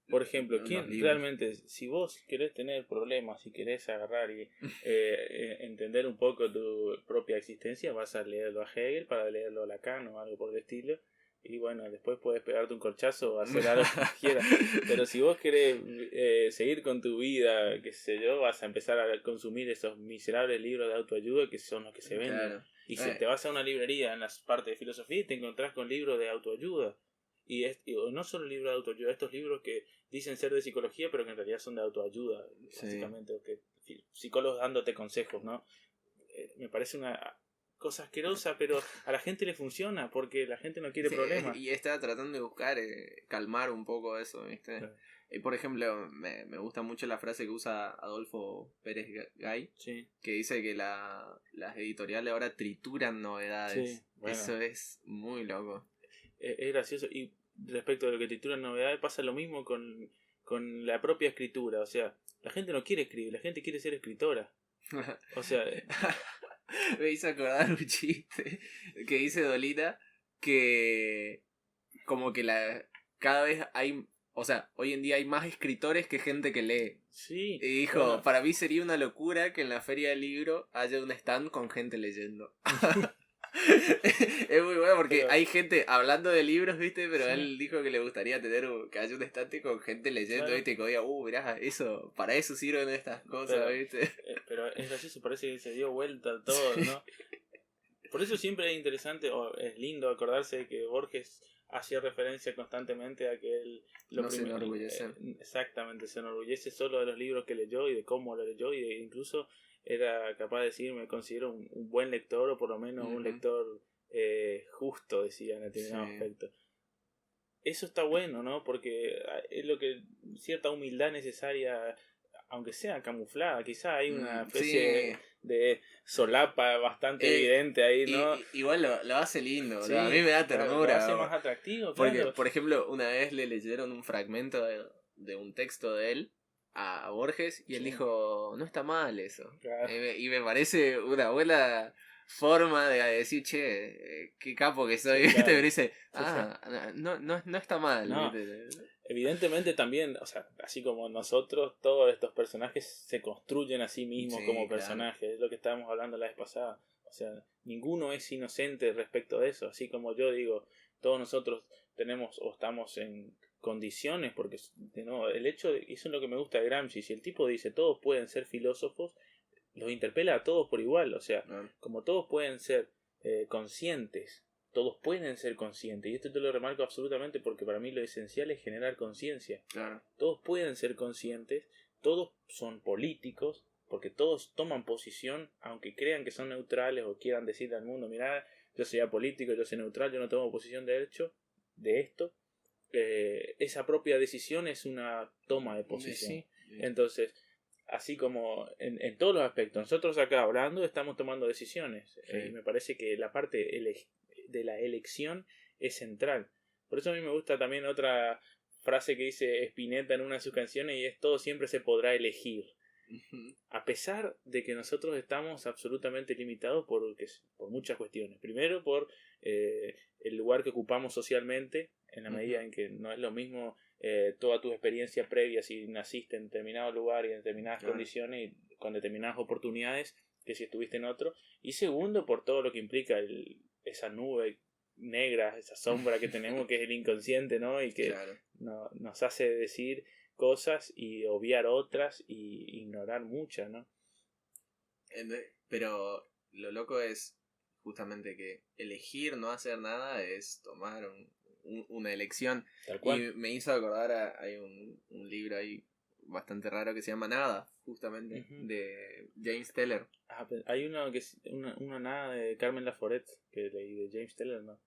Por ejemplo, ¿quién realmente, si vos querés tener problemas, si querés agarrar y entender un poco tu propia existencia, vas a leerlo a Hegel para leerlo a Lacan o algo por el estilo. Y bueno, después puedes pegarte un corchazo o hacer algo que quieras. Pero si vos querés seguir con tu vida, qué sé yo, vas a empezar a consumir esos miserables libros de autoayuda que son los que se venden. Claro. Y si te vas a una librería en las partes de filosofía y te encontrás con libros de autoayuda. Y no solo libros de autoayuda, estos libros que dicen ser de psicología, pero que en realidad son de autoayuda, básicamente. O que psicólogos dándote consejos, ¿no? Me parece una cosa asquerosa, pero a la gente le funciona porque la gente no quiere problemas. Y está tratando de buscar calmar un poco eso, ¿viste? Claro. Por ejemplo, me gusta mucho la frase que usa Adolfo Pérez Gay, que dice que las editoriales ahora trituran novedades. Bueno. Eso es muy loco. Es gracioso. Y respecto a lo que trituran novedades, pasa lo mismo con la propia escritura. O sea, la gente no quiere escribir, la gente quiere ser escritora. O sea... Me hizo acordar un chiste que dice Dolina, que como que cada vez hay, o sea, hoy en día hay más escritores que gente que lee. Sí. Y dijo, bueno, para mí sería una locura que en la feria del libro haya un stand con gente leyendo. Es muy bueno porque hay gente hablando de libros, ¿viste? Pero él dijo que le gustaría que haya un estante con gente leyendo, ¿viste? Que diga, mirá, para eso sirven estas cosas, ¿viste? Pero es gracioso, parece que se dio vuelta todo, ¿no? Por eso siempre es interesante, o es lindo acordarse de que Borges hacía referencia constantemente a que él se enorgullece. Exactamente, se enorgullece solo de los libros que leyó y de cómo lo leyó, y incluso era capaz de decir, me considero un buen lector, o por lo menos un lector justo, decía en determinado aspecto. Eso está bueno, ¿no? Porque es lo que cierta humildad necesaria, aunque sea camuflada. Quizá hay una especie de solapa bastante evidente ahí, ¿no? Igual lo hace lindo, a mí me da ternura. Lo hace más atractivo, porque, por ejemplo, una vez le leyeron un fragmento de un texto de él a Borges y él dijo, no está mal eso. Claro. Y me parece una buena forma de decir, che, qué capo que soy. Claro. Pero dice, no está mal. No. Evidentemente también, o sea, así como nosotros, todos estos personajes se construyen a sí mismos como personajes. Claro. Es lo que estábamos hablando la vez pasada. O sea, ninguno es inocente respecto de eso. Así como yo digo, todos nosotros tenemos o estamos en condiciones, porque el hecho de, eso es lo que me gusta de Gramsci. Si el tipo dice todos pueden ser filósofos, los interpela a todos por igual. O sea, como todos pueden ser conscientes, todos pueden ser conscientes, y esto te lo remarco absolutamente porque para mí lo esencial es generar conciencia. Claro. Todos pueden ser conscientes, todos son políticos, porque todos toman posición, aunque crean que son neutrales o quieran decirle al mundo, mirá, yo soy apolítico, yo soy neutral, yo no tomo posición de esto. Esa propia decisión es una toma de posición. Sí. Entonces, así como en todos los aspectos, nosotros acá hablando estamos tomando decisiones. Y me parece que la parte de la elección es central. Por eso a mí me gusta también otra frase que dice Spinetta en una de sus canciones, y es: todo siempre se podrá elegir. A pesar de que nosotros estamos absolutamente limitados por muchas cuestiones. Primero por el lugar que ocupamos socialmente, en la medida en que no es lo mismo toda tu experiencia previa si naciste en determinado lugar y en determinadas condiciones y con determinadas oportunidades que si estuviste en otro. Y segundo, por todo lo que implica esa nube negra, esa sombra que tenemos que es el inconsciente, ¿no? Y que nos hace decir cosas y obviar otras y ignorar muchas, ¿no? Pero lo loco es justamente que elegir no hacer nada es tomar una elección. Tal cual. Y me hizo acordar, hay un libro ahí bastante raro que se llama Nada, justamente, de James Teller. Hay uno que es una nada de Carmen Laforet que leí de James Teller, ¿no?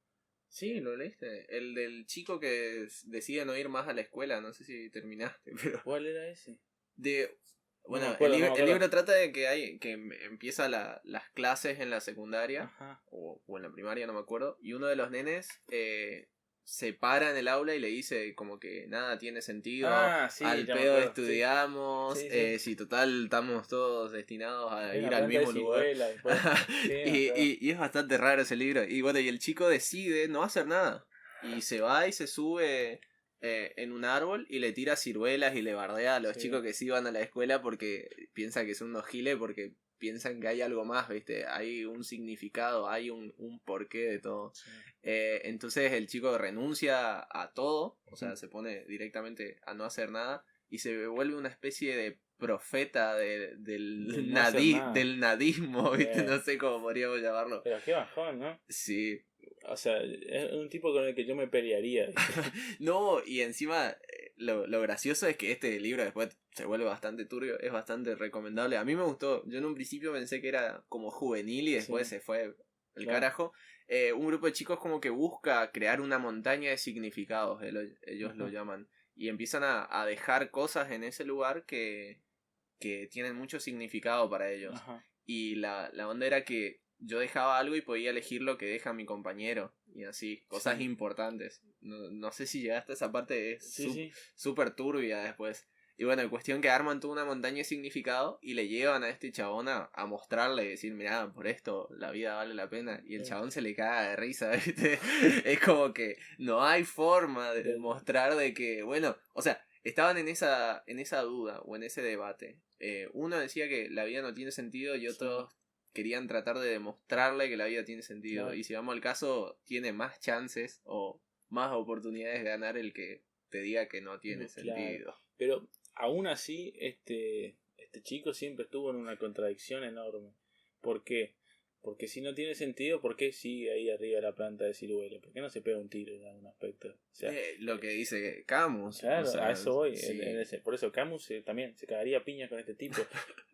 Sí, ¿lo leíste? El del chico que decide no ir más a la escuela, no sé si terminaste, pero... ¿Cuál era ese? Bueno, no acuerdo, el libro trata de que empieza las clases en la secundaria, o en la primaria, no me acuerdo, y uno de los nenes se para en el aula y le dice como que nada tiene sentido, al pedo estudiamos, si total estamos todos destinados a ir al mismo lugar. Y es bastante raro ese libro. Y bueno, y el chico decide no hacer nada. Y se va y se sube en un árbol y le tira ciruelas y le bardea a los chicos que sí van a la escuela porque piensa que son unos giles, porque piensan que hay algo más, ¿viste? Hay un significado, hay un porqué de todo. Entonces el chico renuncia a todo, o sea, se pone directamente a no hacer nada y se vuelve una especie de profeta del nadismo, ¿viste? No sé cómo podríamos llamarlo. Pero qué bajón, ¿no? Sí. O sea, es un tipo con el que yo me pelearía. No, y encima lo gracioso es que este libro después se vuelve bastante turbio, es bastante recomendable. A mí me gustó, yo en un principio pensé que era como juvenil y después se fue el carajo. Un grupo de chicos como que busca crear una montaña de significados, ellos lo llaman, y empiezan a dejar cosas en ese lugar que tienen mucho significado para ellos. Y la onda era que yo dejaba algo y podía elegir lo que deja mi compañero. Y así, cosas importantes. No sé si llegaste a esa parte, es súper turbia después. Y bueno, cuestión que arman toda una montaña de significado y le llevan a este chabón a mostrarle y decir, mirá, por esto la vida vale la pena. Y el chabón se le caga de risa, ¿viste? Es como que no hay forma de demostrar de que, bueno, o sea, estaban en esa duda o en ese debate. Uno decía que la vida no tiene sentido y otros querían tratar de demostrarle que la vida tiene sentido. Y si vamos al caso, tiene más chances o más oportunidades de ganar el que te diga que no tiene sentido. Pero aún así, este chico siempre estuvo en una contradicción enorme. ¿Por qué? Porque si no tiene sentido, ¿por qué sigue ahí arriba de la planta de ciruela? ¿Por qué no se pega un tiro en algún aspecto? O sea, lo que dice Camus. Claro, o sea, a eso voy. Por eso Camus también se cagaría piña con este tipo.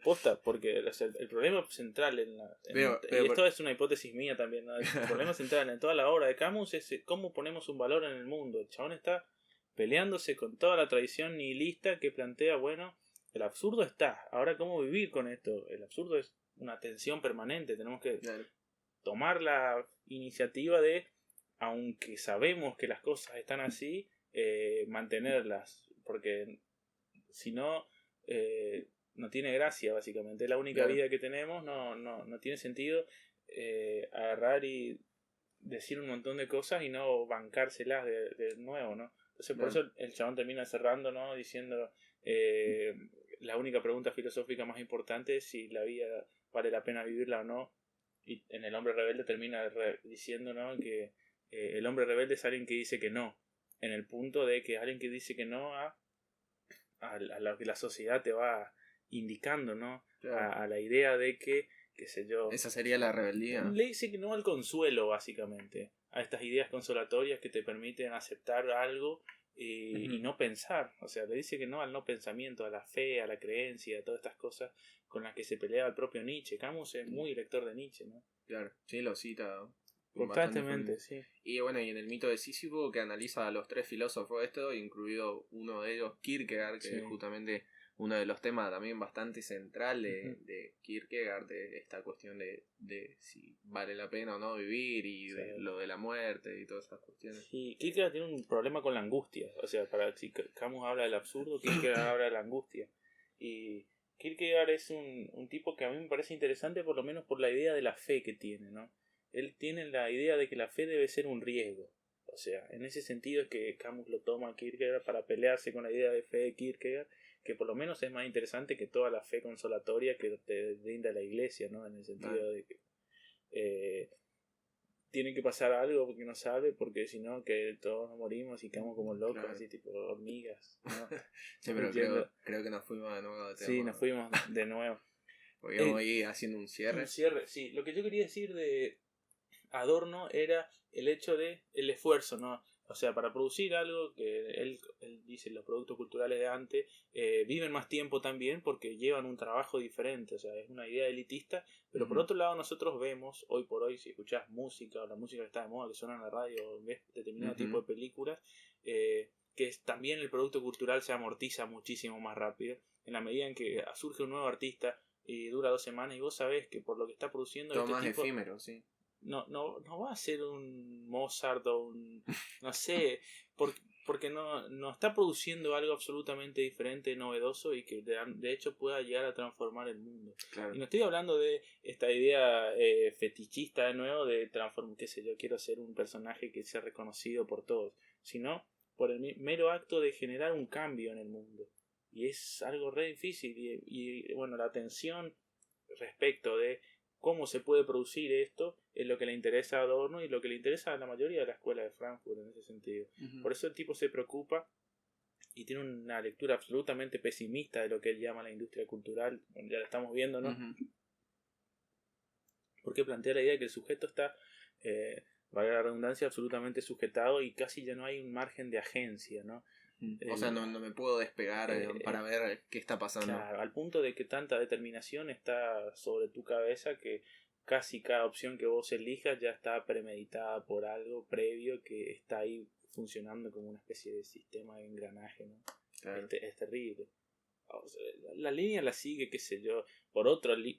Posta, porque el problema central y esto es una hipótesis mía también, ¿no? El problema central en toda la obra de Camus es cómo ponemos un valor en el mundo. El chabón está peleándose con toda la tradición nihilista que plantea, bueno, el absurdo está. Ahora, ¿cómo vivir con esto? El absurdo es una tensión permanente. Tenemos que tomar la iniciativa de, aunque sabemos que las cosas están así, mantenerlas. Porque si no, no tiene gracia, básicamente. Es la única vida que tenemos, no tiene sentido agarrar y decir un montón de cosas y no bancárselas de nuevo, ¿no? Entonces por eso el chabón termina cerrando, ¿no? Diciendo la única pregunta filosófica más importante es si la vida vale la pena vivirla o no. Y en El hombre rebelde termina diciendo, ¿no? Que el hombre rebelde es alguien que dice que no, en el punto de que es alguien que dice que no a lo que la sociedad te va indicando, ¿no? A la idea de que, qué sé yo, esa sería la rebeldía. Le dice que no al consuelo, básicamente, a estas ideas consolatorias que te permiten aceptar algo y no pensar. O sea, le dice que no al no pensamiento, a la fe, a la creencia, a todas estas cosas con las que se pelea el propio Nietzsche. Camus es muy lector de Nietzsche, ¿no? Claro, sí, lo cita constantemente, sí. Y bueno, y en el mito de Sísifo, que analiza a los tres filósofos incluido uno de ellos, Kierkegaard, que es justamente uno de los temas también bastante central de Kierkegaard, de esta cuestión de si vale la pena o no vivir y de lo de la muerte y todas esas cuestiones. Sí, Kierkegaard tiene un problema con la angustia. O sea, si Camus habla del absurdo, Kierkegaard habla de la angustia. Y Kierkegaard es un tipo que a mí me parece interesante, por lo menos por la idea de la fe que tiene, ¿no? Él tiene la idea de que la fe debe ser un riesgo. O sea, en ese sentido es que Camus lo toma a Kierkegaard para pelearse con la idea de fe de Kierkegaard, que por lo menos es más interesante que toda la fe consolatoria que te brinda la iglesia, ¿no? En el sentido de que tiene que pasar algo porque no sabe, porque si no que todos nos morimos y quedamos como locos, así tipo hormigas, ¿no? Sí, pero creo que nos fuimos de nuevo de tema. Sí, nos fuimos de nuevo. Podríamos ir haciendo un cierre. Un cierre, sí. Lo que yo quería decir de Adorno era el hecho de el esfuerzo, ¿no? O sea, para producir algo que él dice, los productos culturales de antes viven más tiempo también porque llevan un trabajo diferente. O sea, es una idea elitista, pero por otro lado nosotros vemos, hoy por hoy, si escuchás música o la música que está de moda, que suena en la radio, o ves determinado tipo de películas, que también el producto cultural se amortiza muchísimo más rápido, en la medida en que surge un nuevo artista y dura 2 semanas y vos sabés que por lo que está produciendo todo más tipo, efímero, sí. No va a ser un Mozart o un, no sé, porque no está produciendo algo absolutamente diferente, novedoso y que de hecho pueda llegar a transformar el mundo. Claro. Y no estoy hablando de esta idea fetichista de nuevo de transformar, qué sé yo, quiero ser un personaje que sea reconocido por todos, sino por el mero acto de generar un cambio en el mundo. Y es algo re difícil y bueno, la atención respecto de cómo se puede producir esto es lo que le interesa a Adorno y lo que le interesa a la mayoría de la escuela de Frankfurt en ese sentido. Por eso el tipo se preocupa y tiene una lectura absolutamente pesimista de lo que él llama la industria cultural, ya la estamos viendo, ¿no? Porque plantea la idea de que el sujeto está, valga la redundancia, absolutamente sujetado y casi ya no hay un margen de agencia, ¿no? O sea, no me puedo despegar para ver qué está pasando. Claro, al punto de que tanta determinación está sobre tu cabeza que casi cada opción que vos elijas ya está premeditada por algo previo que está ahí funcionando como una especie de sistema de engranaje, ¿no? Claro. Es terrible. O sea, la línea la sigue, qué sé yo, por otro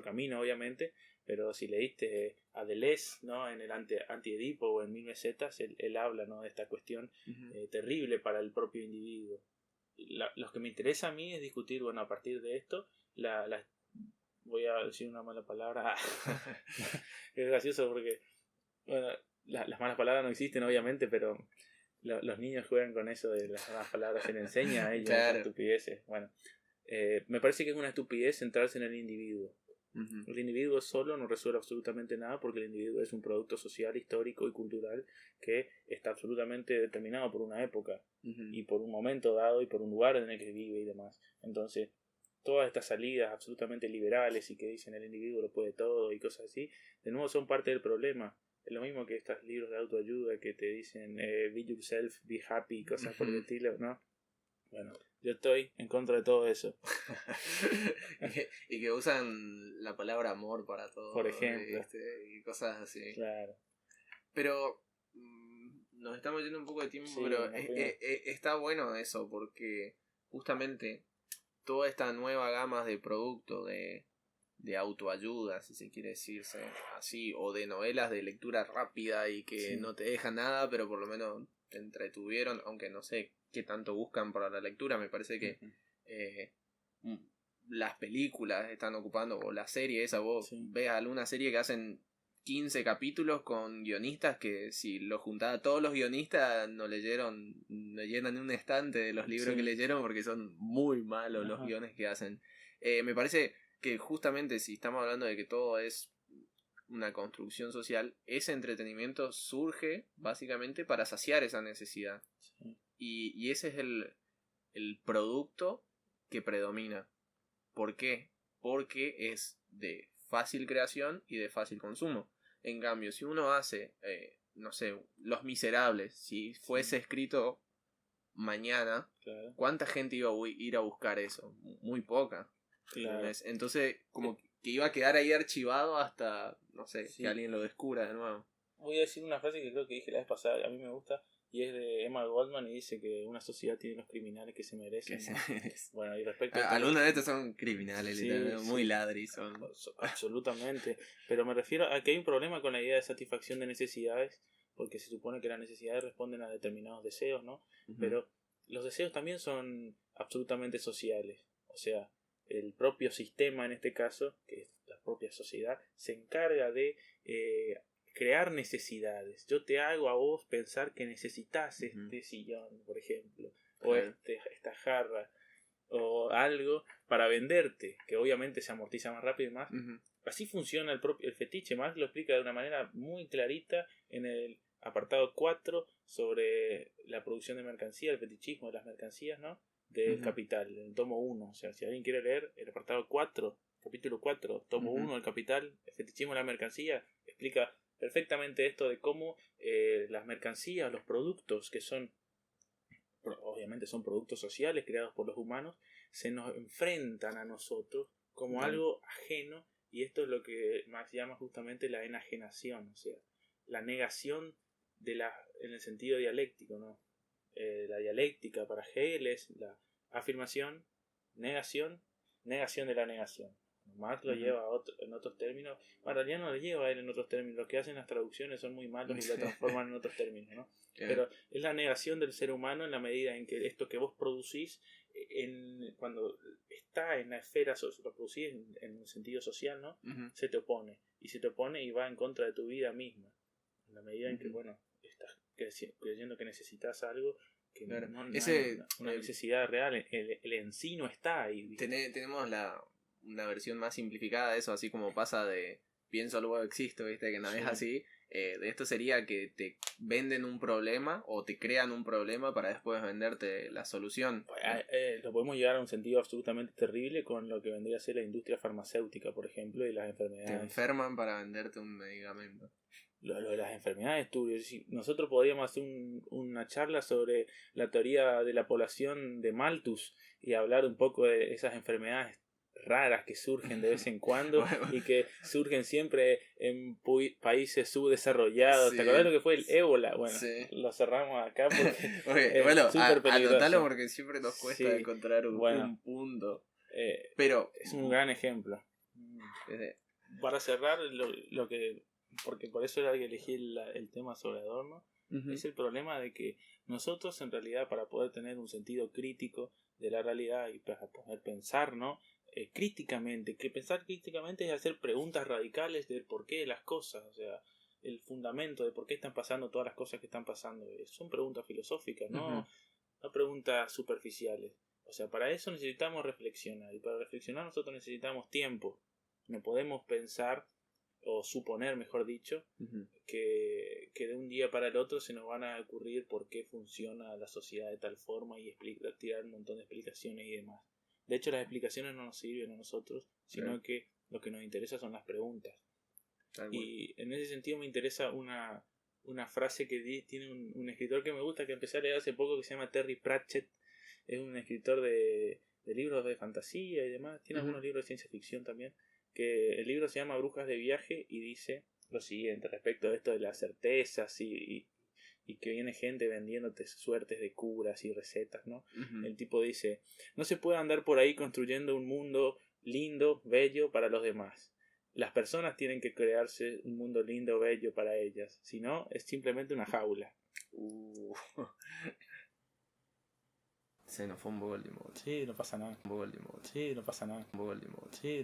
camino, obviamente, pero si leíste a Deleuze, ¿no? En el Anti-Edipo o en Mil Mesetas, él habla, ¿no? de esta cuestión terrible para el propio individuo. Lo que me interesa a mí es discutir, bueno, a partir de esto, voy a decir una mala palabra. Es gracioso porque, bueno, las malas palabras no existen, obviamente, pero los niños juegan con eso de las malas palabras, se les enseña a ellos claro. Estupideces. Bueno, me parece que es una estupidez centrarse en el individuo. El individuo solo no resuelve absolutamente nada porque el individuo es un producto social, histórico y cultural que está absolutamente determinado por una época y por un momento dado y por un lugar en el que vive y demás. Entonces, todas estas salidas absolutamente liberales y que dicen el individuo lo puede todo y cosas así, de nuevo son parte del problema. Es lo mismo que estos libros de autoayuda que te dicen be yourself, be happy, cosas por el estilo, ¿no? Bueno, yo estoy en contra de todo eso. y que usan la palabra amor para todo. Por ejemplo. Y cosas así. Claro. Pero nos estamos yendo un poco de tiempo, sí, pero está bueno eso, porque justamente toda esta nueva gama de productos de autoayuda, si se quiere decirse así, o de novelas de lectura rápida y que no te dejan nada, pero por lo menos te entretuvieron, aunque no sé qué tanto buscan para la lectura. Me parece que las películas están ocupando, o la serie esa, vos ves alguna serie que hacen 15 capítulos con guionistas que si lo juntaba todos los guionistas no llenan un estante de los libros que leyeron porque son muy malos los guiones que hacen. Me parece que justamente si estamos hablando de que todo es una construcción social, ese entretenimiento surge básicamente para saciar esa necesidad. Y ese es el producto que predomina. ¿Por qué? Porque es de fácil creación y de fácil consumo. En cambio, si uno hace, no sé, Los Miserables, si fuese escrito mañana, claro, ¿cuánta gente iba a ir a buscar eso? Muy poca. Claro. Entonces, como que iba a quedar ahí archivado hasta, no sé, que alguien lo descubra de nuevo. Voy a decir una frase que creo que dije la vez pasada, a mí me gusta, y es de Emma Goldman, y dice que una sociedad tiene los criminales que se merecen. Bueno, y respecto a algunos de estos son criminales, muy ladris son. Absolutamente, pero me refiero a que hay un problema con la idea de satisfacción de necesidades, porque se supone que las necesidades responden a determinados deseos, ¿no? Pero los deseos también son absolutamente sociales, o sea, el propio sistema en este caso, que es la propia sociedad, se encarga de crear necesidades. Yo te hago a vos pensar que necesitas este sillón, por ejemplo, o esta jarra, o algo para venderte, que obviamente se amortiza más rápido y más. Así funciona el fetiche. Marx lo explica de una manera muy clarita en el apartado 4 sobre la producción de mercancía, el fetichismo de las mercancías, ¿no? Del Capital, en el tomo 1. O sea, si alguien quiere leer el apartado 4, capítulo 4, tomo 1 del Capital, el fetichismo de la mercancía, explica perfectamente esto de cómo las mercancías, los productos que son, obviamente son productos sociales creados por los humanos, se nos enfrentan a nosotros como algo ajeno, y esto es lo que Marx llama justamente la enajenación, o sea, la negación en el sentido dialéctico, ¿no? La dialéctica para Hegel es la afirmación, negación de la negación. Marx lo lleva en otros términos. Bueno, en realidad no lo lleva a él en otros términos. Lo que hacen las traducciones son muy malos y lo transforman en otros términos, ¿no? Pero es la negación del ser humano en la medida en que esto que vos producís, cuando está en la esfera, lo producís en un sentido social, ¿no? Se te opone. Y se te opone y va en contra de tu vida misma. En la medida en que, bueno, estás creyendo que necesitas algo que no hay una necesidad real. El en sí no está ahí. Tenemos una versión más simplificada de eso, así como pasa de pienso luego existo, ¿viste? Que no es así. De esto sería que te venden un problema o te crean un problema para después venderte la solución. Lo podemos llevar a un sentido absolutamente terrible con lo que vendría a ser la industria farmacéutica, por ejemplo, y las enfermedades. Te enferman para venderte un medicamento. Lo de las enfermedades, nosotros podríamos hacer una charla sobre la teoría de la población de Malthus y hablar un poco de esas enfermedades raras que surgen de vez en cuando y que surgen siempre en países subdesarrollados. ¿Te acordás lo que fue el ébola? Bueno, lo cerramos acá porque anotalo porque siempre nos cuesta encontrar un punto. Pero es un gran ejemplo. Para cerrar, porque por eso era que elegí el tema sobre Adorno, es el problema de que nosotros en realidad, para poder tener un sentido crítico de la realidad y para poder pensar, ¿no? Críticamente, que pensar críticamente es hacer preguntas radicales del porqué de las cosas, o sea, el fundamento de por qué están pasando todas las cosas que están pasando. Son preguntas filosóficas, no preguntas superficiales. O sea, para eso necesitamos reflexionar, y para reflexionar nosotros necesitamos tiempo. No podemos pensar o suponer, mejor dicho, que de un día para el otro se nos van a ocurrir por qué funciona la sociedad de tal forma y tirar un montón de explicaciones y demás. De hecho, las explicaciones no nos sirven a nosotros, sino que lo que nos interesa son las preguntas. Y en ese sentido me interesa una frase que tiene un escritor que me gusta, que empecé a leer hace poco, que se llama Terry Pratchett. Es un escritor de libros de fantasía y demás. Tiene algunos libros de ciencia ficción también. Que el libro se llama Brujas de Viaje y dice lo siguiente respecto de esto de las certezas y que viene gente vendiéndote suertes de curas y recetas, ¿no? El tipo dice: no se puede andar por ahí construyendo un mundo lindo, bello para los demás. Las personas tienen que crearse un mundo lindo, bello para ellas. Si no, es simplemente una jaula. Se nos fue un Voldemort. Sí, no pasa nada. Voldemort. Sí, no pasa nada. Voldemort. Sí.